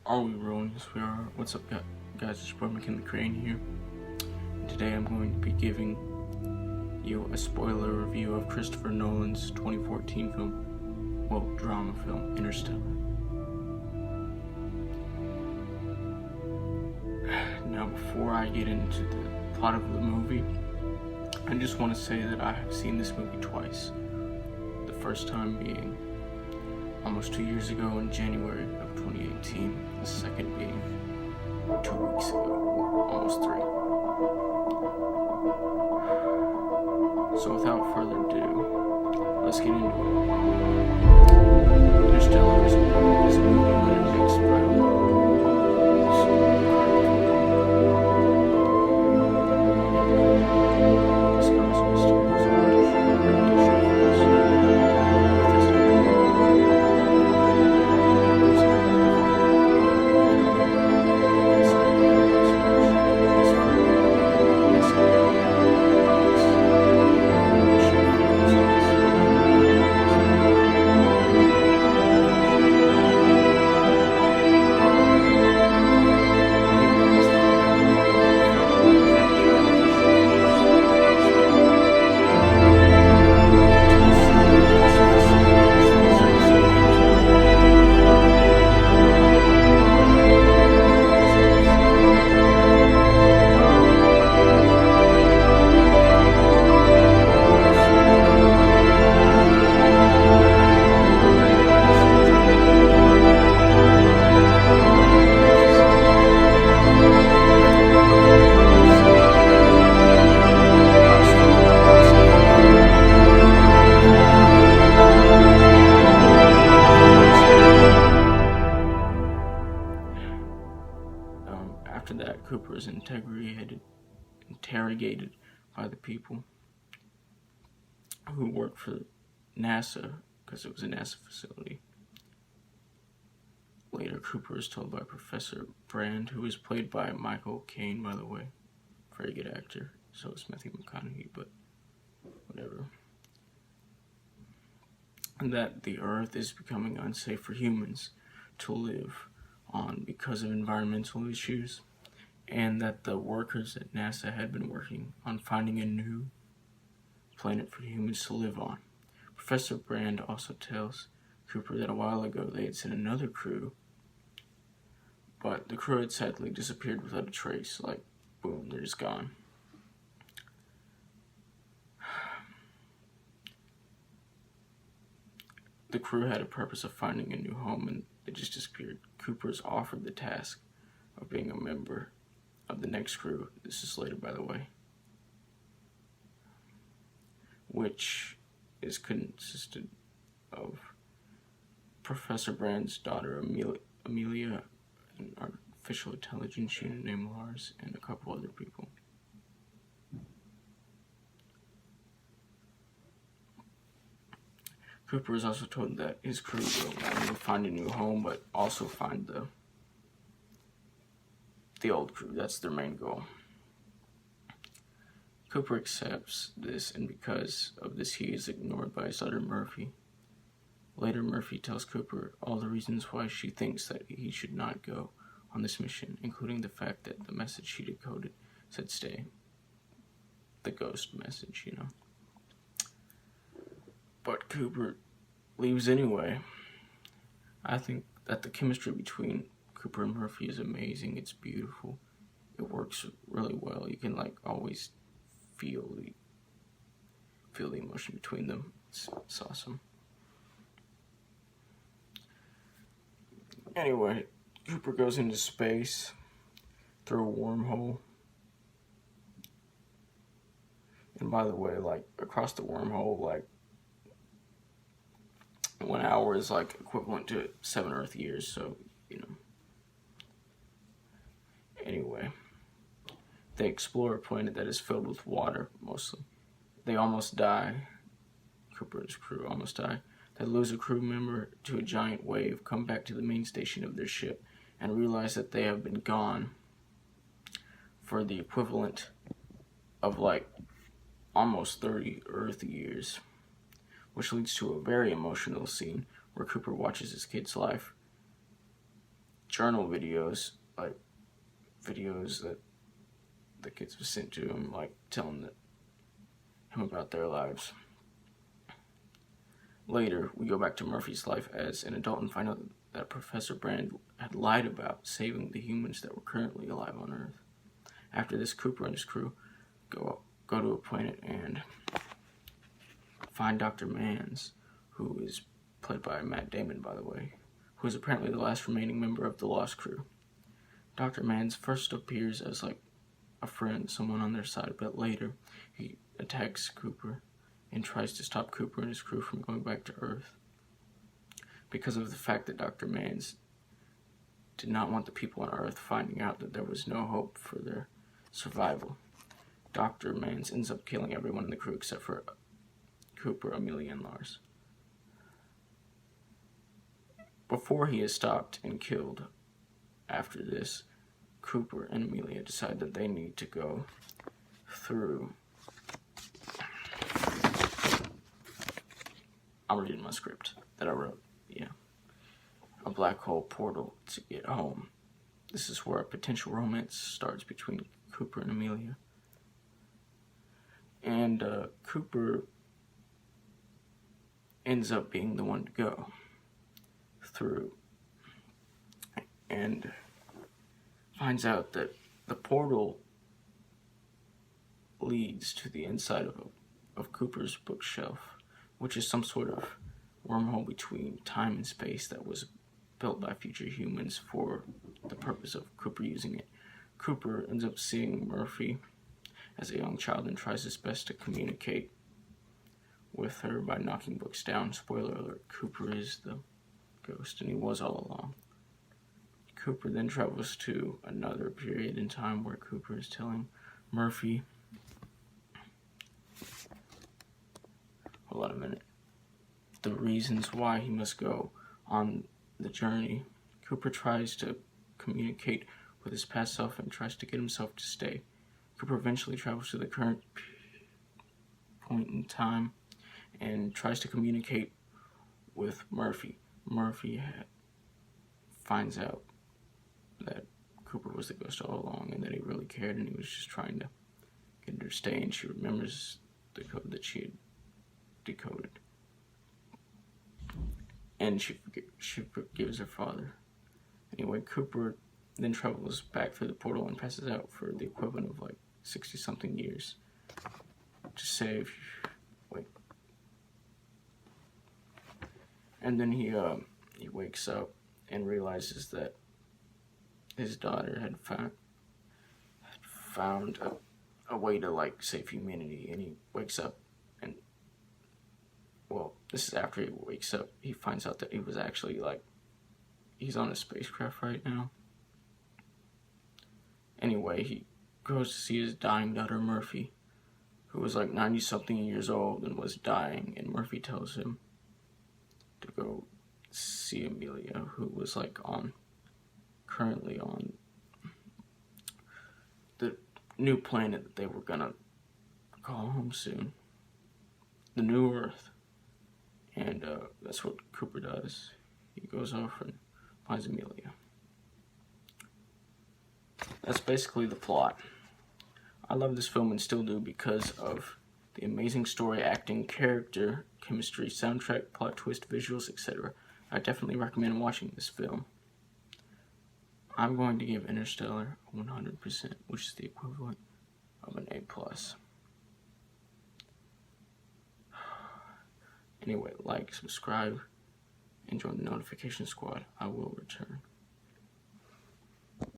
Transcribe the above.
Are we rolling? Yes, we are. What's up, guys? It's Bro McKinley Crane here. And today I'm going to be giving you a spoiler review of Christopher Nolan's 2014 drama film, Interstellar. Now, before I get into the plot of the movie, I just want to say that I have seen this movie twice. The first time being almost 2 years ago in January of 2018. The second being 2 weeks ago, almost 3. So without further ado, let's get into it. Interstellar is a movie that depicts After that, Cooper is interrogated by the people who work for NASA, because it was a NASA facility. Later, Cooper is told by Professor Brand, who is played by Michael Caine, by the way. Very good actor. So is Matthew McConaughey, but whatever. And that the Earth is becoming unsafe for humans to live on because of environmental issues, and that the workers at NASA had been working on finding a new planet for humans to live on. Professor Brand also tells Cooper that a while ago they had sent another crew, but the crew had sadly disappeared without a trace. Like, boom, they're just gone. The crew had a purpose of finding a new home, and they just disappeared. Cooper is offered the task of being a member of the next crew. This is later, by the way, which is consisted of Professor Brand's daughter Amelia, an artificial intelligence unit named Lars, and a couple other people. Cooper is also told that his crew will not only find a new home, but also find the old crew. That's their main goal. Cooper accepts this, and because of this, he is ignored by his daughter Murphy. Later, Murphy tells Cooper all the reasons why she thinks that he should not go on this mission, including the fact that the message she decoded said stay. The ghost message, you know. But Cooper leaves anyway. I think that the chemistry between Cooper and Murphy is amazing. It's beautiful. It works really well. You can always feel the emotion between them. It's awesome. Anyway, Cooper goes into space through a wormhole. And by the way, across the wormhole, 1 hour is equivalent to 7 Earth years, so, you know. Anyway, they explore a planet that is filled with water, mostly. They almost die. Cooper and his crew almost die. They lose a crew member to a giant wave, come back to the main station of their ship, and realize that they have been gone for the equivalent of almost 30 Earth years, which leads to a very emotional scene where Cooper watches his kid's life journal videos, like videos that the kids were sent to him, like telling him about their lives. Later, we go back to Murphy's life as an adult and find out that Professor Brand had lied about saving the humans that were currently alive on Earth. After this, Cooper and his crew go to a planet and find Dr. Mans, who is played by Matt Damon, by the way, who is apparently the last remaining member of the Lost Crew. Dr. Mans first appears as like a friend, someone on their side, but later he attacks Cooper and tries to stop Cooper and his crew from going back to Earth because of the fact that Dr. Mans did not want the people on Earth finding out that there was no hope for their survival. Dr. Mans ends up killing everyone in the crew except for Cooper, Amelia, and Lars. Before he is stopped and killed after this, Cooper and Amelia decide that they need to go through... I'm reading my script that I wrote, a black hole portal to get home. This is where a potential romance starts between Cooper and Amelia. And Cooper ends up being the one to go through and finds out that the portal leads to the inside of Cooper's bookshelf, which is some sort of wormhole between time and space that was built by future humans for the purpose of Cooper using it. Cooper ends up seeing Murphy as a young child and tries his best to communicate with her by knocking books down. Spoiler alert, Cooper is the ghost, and he was all along. Cooper then travels to another period in time where Cooper is telling Murphy... Hold on a minute. The reasons why he must go on the journey. Cooper tries to communicate with his past self and tries to get himself to stay. Cooper eventually travels to the current point in time and tries to communicate with Murphy. Murphy finds out that Cooper was the ghost all along and that he really cared and he was just trying to get her to stay, and she remembers the code that she had decoded. And she forgives her father. Anyway, Cooper then travels back through the portal and passes out for the equivalent of like 60-something years to save... Wait. And then he wakes up and realizes that his daughter had found a way to like save humanity, and he wakes up and, well, this is after he wakes up, he finds out that he was actually like, he's on a spacecraft right now. Anyway, he goes to see his dying daughter Murphy, who was like 90-something years old and was dying, and Murphy tells him to go see Amelia, who was like currently on the new planet that they were gonna call home soon, the New Earth. And that's what Cooper does. He goes off and finds Amelia. That's basically the plot. I love this film and still do because of the amazing story, acting, character, chemistry, soundtrack, plot twist, visuals, etc. I definitely recommend watching this film. I'm going to give Interstellar 100%, which is the equivalent of an A+. Anyway, like, subscribe, and join the notification squad. I will return.